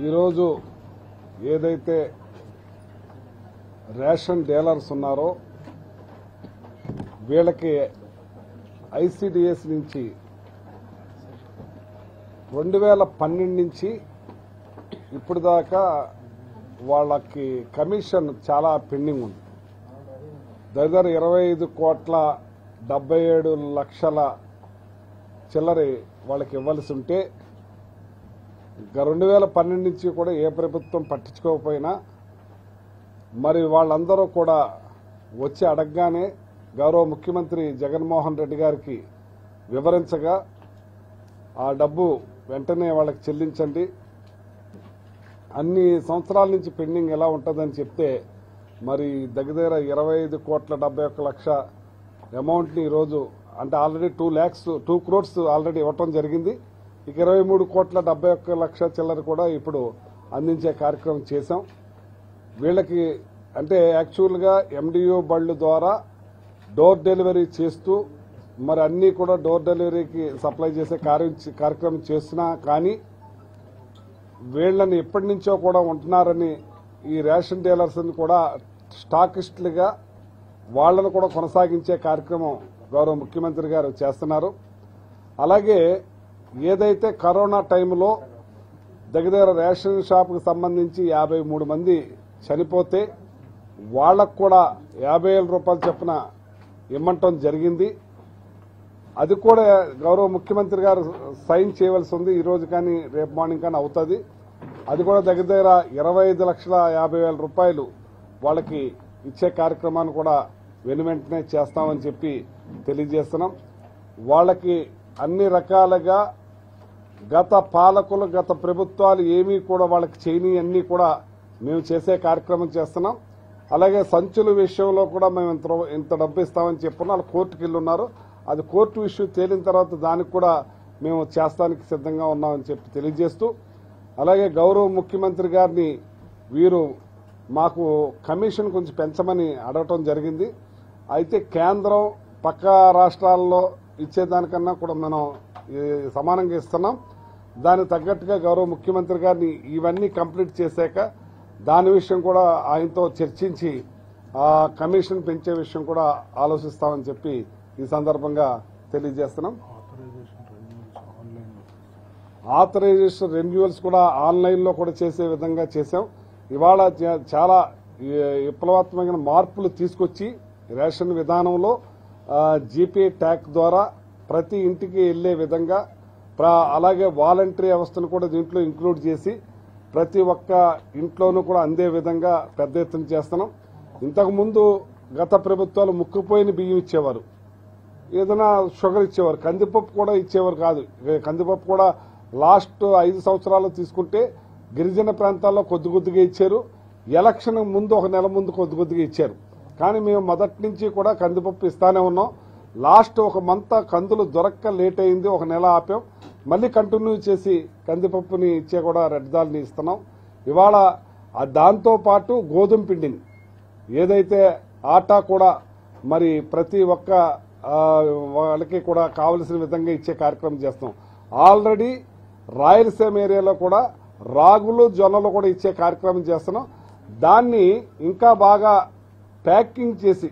ఈరోజు ఏదైతే ration dealers ఉన్నారో వీళ్ళకి ఐసిడిఎస్ నుంచి 2012 నుంచి ఇప్పుడు దాకా వాళ్ళకి కమిషన్ చాలా పెండింగ్ ఉంది. దగ్గర 25,77,00,000 చిల్లరి వాళ్ళకి ఇవ్వాల్సి ఉంటే 2012 నుంచి కూడా ఏ ప్రభుత్వం పట్టించుకోకపోయినా మరి వాళ్ళందరూ కూడా వచ్చి అడగగానే గౌరవ ముఖ్యమంత్రి జగన్మోహన్ రెడ్డి గారికి వివరించగా ఆ డబ్బు వెంటనే వాళ్ళకి చెల్లించండి, అన్ని సంవత్సరాల నుంచి పెండింగ్ ఎలా ఉంటుందని చెప్తే మరి దగ్గర 25,71,00,000 అమౌంట్ని ఈరోజు అంటే ఆల్రెడీ 2 crores ఆల్రెడీ ఇవ్వటం జరిగింది. ఇక 23,71,00,000 చిల్లర కూడా ఇప్పుడు అందించే కార్యక్రమం చేశాం. వీళ్ళకి అంటే యాక్చువల్గా ఎండిఓ బళ్ళు ద్వారా డోర్ డెలివరీ చేస్తూ మరి అన్నీ కూడా డోర్ డెలివరీకి సప్లై చేసే కార్యక్రమం చేసినా కానీ వీళ్ళని ఎప్పటి నుంచో కూడా ఉంటున్నారని ఈ రేషన్ డీలర్స్ని కూడా స్టాకిస్టులుగా వాళ్లను కూడా కొనసాగించే కార్యక్రమం గౌరవ ముఖ్యమంత్రి గారు చేస్తున్నారు. అలాగే ఏదైతే కరోనా టైంలో దగ్గర రేషన్ షాప్కి సంబంధించి 53 మంది చనిపోతే వాళ్లకు కూడా 50,000 రూపాయలు చొప్పున ఇమ్మంటం జరిగింది. అది కూడా గౌరవ ముఖ్యమంత్రి గారు సైన్ చేయవలసి ఉంది. ఈ రోజు కానీ రేపు మార్నింగ్ కానీ అవుతుంది. అది కూడా దగ్గర 25,50,000 రూపాయలు వాళ్ళకి ఇచ్చే కార్యక్రమాన్ని కూడా వెనువెంటనే చేస్తామని చెప్పి తెలియజేస్తున్నాం. వాళ్ళకి అన్ని రకాలుగా గత పాలకులు గత ప్రభుత్వాలు ఏమీ కూడా వాళ్ళకి చేయని అన్నీ కూడా మేము చేసే కార్యక్రమం చేస్తున్నాం. అలాగే సంచుల విషయంలో కూడా మేము ఇంత డబ్బు ఇస్తామని చెప్పుకున్నాం. వాళ్ళు కోర్టుకు వెళ్ళున్నారు. అది కోర్టు ఇష్యూ తేలిన తర్వాత దానికి కూడా మేము చేస్తానికి సిద్ధంగా ఉన్నామని చెప్పి తెలియజేస్తూ అలాగే గౌరవ ముఖ్యమంత్రి గారిని వీరు మాకు కమిషన్ కొంచెం పెంచమని అడగటం జరిగింది. అయితే కేంద్రం పక్క రాష్ట్రాల్లో ఇచ్చేదానికన్నా కూడా మనం సమానంగా ఇస్తున్నాం. దానికి తగ్గట్టుగా గౌరవ ముఖ్యమంత్రి గారిని ఇవన్నీ కంప్లీట్ చేశాక దాని విషయం కూడా ఆయనతో చర్చించి ఆ కమిషన్ పెంచే విషయం కూడా ఆలోచిస్తామని చెప్పి ఈ సందర్భంగా తెలియజేస్తున్నాం. ఆథరైజేషన్ రెన్యువల్స్ కూడా ఆన్లైన్లో కూడా చేసే విధంగా చేశాం. ఇవాళ చాలా విప్లవాత్మకమైన మార్పులు తీసుకొచ్చి రేషన్ విధానంలో జీపే ట్యాగ్ ద్వారా ప్రతి ఇంటికి వెళ్లే విధంగా అలాగే వాలంటరీ వ్యవస్థను కూడా దీంట్లో ఇంక్లూడ్ చేసి ప్రతి ఒక్క ఇంట్లోనూ కూడా అందే విధంగా పెద్ద ఎత్తున చేస్తున్నాం. ఇంతకుముందు గత ప్రభుత్వాలు ముక్కుపోయిన బియ్యం ఇచ్చేవారు, ఏదైనా షుగర్ ఇచ్చేవారు, కందిపప్పు కూడా ఇచ్చేవారు కాదు. కందిపప్పు కూడా లాస్ట్ 5 సంవత్సరాలు తీసుకుంటే గిరిజన ప్రాంతాల్లో కొద్దిగా ఇచ్చారు. ఎలక్షన్ ముందు 1 నెల ముందు కొద్దిగా ఇచ్చారు. కానీ మేము మొదటి నుంచి కూడా కందిపప్పు ఇస్తానే ఉన్నాం. లాస్ట్ 1 మంత్ కందులు దొరక్క లేట్ అయింది, 1 నెల ఆపాం. మళ్ళీ కంటిన్యూ చేసి కందిపప్పుని ఇచ్చే కూడా రెడ్ దాల్ని ఇస్తున్నాం. ఇవాళ దాంతో పాటు గోధుమ పిండిని ఏదైతే ఆటా కూడా మరి ప్రతి ఒక్క వాళ్ళకి కూడా కావలసిన విధంగా ఇచ్చే కార్యక్రమం చేస్తాం. ఆల్రెడీ రాయలసీమ ఏరియాలో కూడా రాగులు జొన్నలు కూడా ఇచ్చే కార్యక్రమం చేస్తున్నాం. దాన్ని ఇంకా బాగా ప్యాకింగ్ చేసి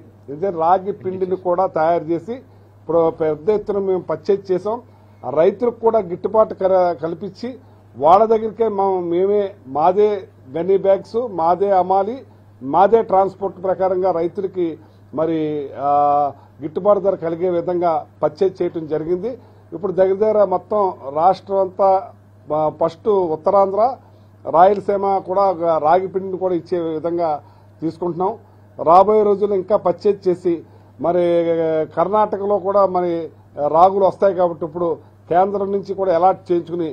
రాగి పిండిని కూడా తయారు చేసి ఇప్పుడు పెద్ద ఎత్తున మేము పర్చేజ్ చేసాం. రైతులకు కూడా గిట్టుబాటు కల్పించి వాళ్ళ దగ్గరికే మేమే మాదే గన్నీ బ్యాగ్స్ మాదే అమ్మాలి, మాదే ట్రాన్స్పోర్ట్ ప్రకారంగా రైతులకి మరి గిట్టుబాటు ధర కలిగే విధంగా పర్చేజ్ చేయడం జరిగింది. ఇప్పుడు దగ్గర మొత్తం రాష్ట్రం అంతా ఫస్ట్ ఉత్తరాంధ్ర రాయలసీమ కూడా రాగి పిండిని కూడా ఇచ్చే విధంగా తీసుకుంటున్నాం. రాబోయే రోజుల్లో ఇంకా పర్చేజ్ చేసి మరి కర్ణాటకలో కూడా మరి రాగులు వస్తాయి కాబట్టి ఇప్పుడు కేంద్రం నుంచి కూడా అలాట్ చేయించుకుని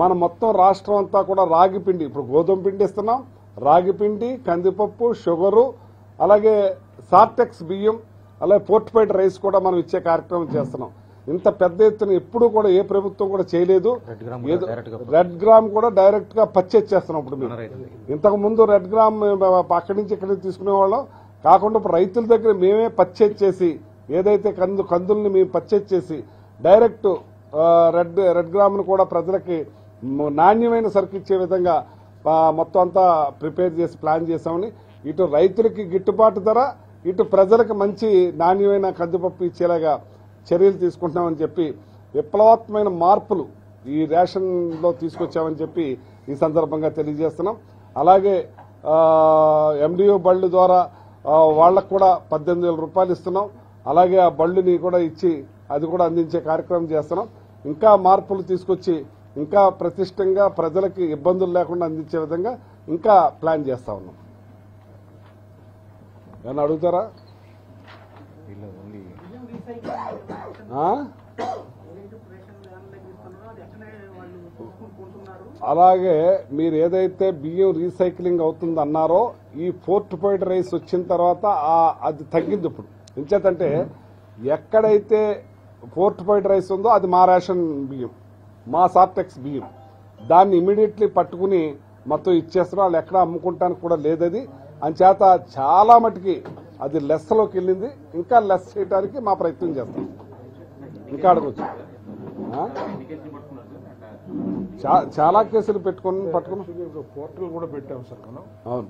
మన మొత్తం రాష్ట్రం అంతా కూడా రాగి పిండి ఇప్పుడు గోధుమ పిండి ఇస్తున్నాం, రాగి పిండి, కందిపప్పు, షుగరు, అలాగే సార్టెక్స్ బియ్యం, అలాగే పోర్ట్పైడ్ రైస్ కూడా మనం ఇచ్చే కార్యక్రమం చేస్తున్నాం. ఇంత పెద్ద ఎత్తున ఎప్పుడు కూడా ఏ ప్రభుత్వం కూడా చేయలేదు. రెడ్ గ్రామ్ కూడా డైరెక్ట్ గా పర్చేజ్ చేస్తున్నాం. ఇప్పుడు మేము ఇంతకు ముందు రెడ్ గ్రామ్ అక్కడి నుంచి ఇక్కడికి తీసుకునే వాళ్ళం కాకుండా ఇప్పుడు రైతుల దగ్గర మేమే పర్చేజ్ చేసి ఏదైతే కందుల్ని మేము పర్చేజ్ చేసి డైరెక్ట్ రెడ్ గ్రామ్ ను కూడా ప్రజలకి నాణ్యమైన సరుకు ఇచ్చే విధంగా మొత్తం అంతా ప్రిపేర్ చేసి ప్లాన్ చేశామని ఇటు రైతులకి గిట్టుబాటు ధర ఇటు ప్రజలకు మంచి నాణ్యమైన కందిపప్పు ఇచ్చేలాగా చర్యలు తీసుకుంటున్నామని చెప్పి విప్లవాత్మకమైన మార్పులు ఈ రేషన్లో తీసుకొచ్చామని చెప్పి ఈ సందర్భంగా తెలియజేస్తున్నాం. అలాగే ఎండిఓ బళ్ళు ద్వారా వాళ్లకు కూడా 18,000 రూపాయలు ఇస్తున్నాం. అలాగే ఆ బళ్ళుని కూడా ఇచ్చి అది కూడా అందించే కార్యక్రమం చేస్తున్నాం. ఇంకా మార్పులు తీసుకొచ్చి ఇంకా ప్రతిష్టంగా ప్రజలకి ఇబ్బందులు లేకుండా అందించే విధంగా ఇంకా ప్లాన్ చేస్తా ఉన్నాం. ఏమన్నా అడుగుతారా? అలాగే మీరు ఏదైతే బియ్యం రీసైక్లింగ్ అవుతుందన్నారో ఈ ఫోర్టిఫైడ్ రైస్ వచ్చిన తర్వాత అది తగ్గింది. ఇప్పుడు ఎంచేతంటే ఎక్కడైతే ఫోర్టిఫైడ్ రైస్ ఉందో అది మా రేషన్ బియ్యం, మా సార్టెక్స్ బియ్యం, దాన్ని ఇమీడియట్లీ పట్టుకుని మొత్తం ఇచ్చేస్తున్నాం. వాళ్ళు ఎక్కడ అమ్ముకుంటానికి కూడా లేదది. అంచేత చాలా మటుకి అది లెస్లోకి వెళ్ళింది. ఇంకా లెస్ చేయడానికి మా ప్రయత్నం చేస్తాం. ఇంకా అడగచ్చు. చాలా కేసులు పట్టుకున్నాం. పోర్టల్ కూడా పెట్టాం సార్ మనం. అవును,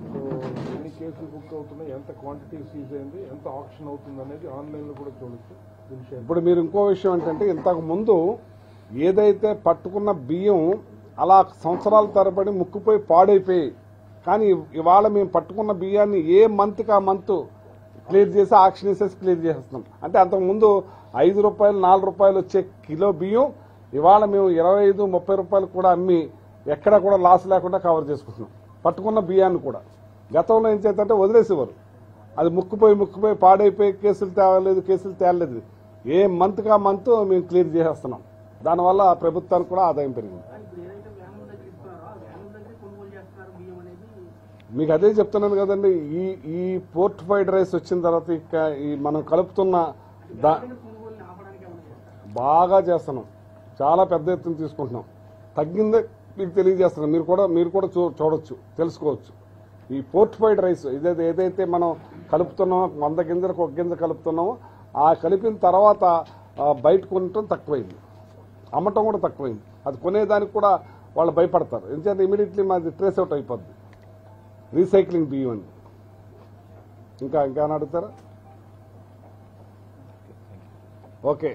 ఎన్ని కేసులు బుక్ అవుతున్నాయి, ఎంత క్వాంటిటీ సీజ్ అయింది, ఎంత ఆప్షన్ అవుతుంది అనేది ఆన్లైన్ లో కూడా చూడొచ్చు. ఇప్పుడు మీరు ఇంకో విషయం ఏంటంటే ఇంతకు ముందు ఏదైతే పట్టుకున్న బియ్యం అలా సంవత్సరాల తరబడి ముక్కుపోయి పాడైపోయి, కానీ ఇవాళ మేము పట్టుకున్న బియ్యాన్ని ఏ మంత్కి ఆ మంత్ క్లియర్ చేసి ఆక్షన్ వేసేసి క్లియర్ చేసేస్తున్నాం. అంటే అంతకుముందు 5 రూపాయలు 4 రూపాయలు వచ్చే కిలో బియ్యం ఇవాళ మేము 25-30 రూపాయలు కూడా అమ్మి ఎక్కడా కూడా లాస్ లేకుండా కవర్ చేసుకుంటున్నాం పట్టుకున్న బియ్యాన్ని కూడా. గతంలో ఏం చేద్దంటే వదిలేసేవారు, అది ముక్కుపోయి పాడైపోయి కేసులు తేలలేదు. ఏ మంత్కి ఆ మంత్ మేము క్లియర్ చేసేస్తున్నాం. దానివల్ల ప్రభుత్వానికి కూడా ఆదాయం పెరిగింది. మీకు అదే చెప్తున్నాను కదండి, ఈ ఫోర్టిఫైడ్ రైస్ వచ్చిన తర్వాత ఇక ఈ మనం కలుపుతున్న బాగా చేస్తున్నాం. చాలా పెద్ద ఎత్తున తీసుకుంటున్నాం. తగ్గిందే మీకు తెలియజేస్తున్నాం. మీరు కూడా చూడొచ్చు, తెలుసుకోవచ్చు. ఈ ఫోర్టిఫైడ్ రైస్ ఏదైతే మనం కలుపుతున్నామో 100 గింజలకు 1 గింజ కలుపుతున్నామో ఆ కలిపిన తర్వాత బయట కొనటం తక్కువైంది, అమ్మటం కూడా తక్కువైంది. అది కొనేదానికి కూడా వాళ్ళు భయపడతారు. ఎందుకంటే ఇమీడియట్లీ మాది ట్రేస్ అవుట్ అయిపోద్ది రీసైక్లింగ్ బియ్యం అని. ఇంకా అడుగుతారా? ఓకే,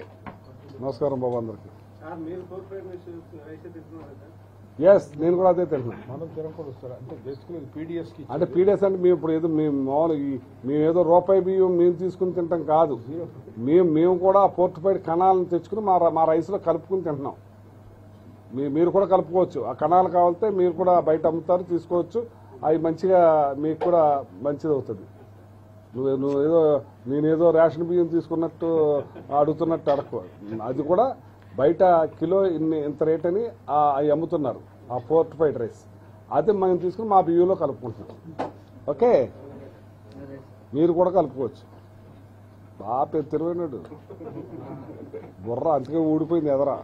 నమస్కారం బాబు అందరికి. ఎస్, నేను కూడా అదే తెలుసుకున్నాను. మనం తినకూడదు సార్. అంటే బేసికలీ పీడిఎస్ కి అంటే పీడిఎస్ అంటే మేము ఇప్పుడు ఏదో మేము ఏదో రూపాయి బియ్యం మేము తీసుకుని తింటాం కాదు. మేము కూడా ఫోర్టిఫైడ్ కణాలను తెచ్చుకుని మా రైస్లో కలుపుకుని తింటున్నాం. మీరు కూడా కలుపుకోవచ్చు. ఆ కణాలు కావాలంటే మీరు కూడా బయట అమ్ముతారు, తీసుకోవచ్చు. అవి మంచిగా మీకు కూడా మంచిది అవుతుంది. నేనేదో రేషన్ బియ్యం తీసుకున్నట్టు అడుగుతున్నట్టు అడగ. అది కూడా బయట కిలో ఇంత రేట్ అని అవి అమ్ముతున్నారు ఆ ఫోర్టిఫైడ్ రైస్. అది మనం తీసుకుని మా బియ్యంలో కలుపుకుంటున్నాం. ఓకే, మీరు కూడా కలుపుకోవచ్చు. బాగా తిరిగినాడు బుర్ర అందుకే ఊడిపోయింది ఎదరా.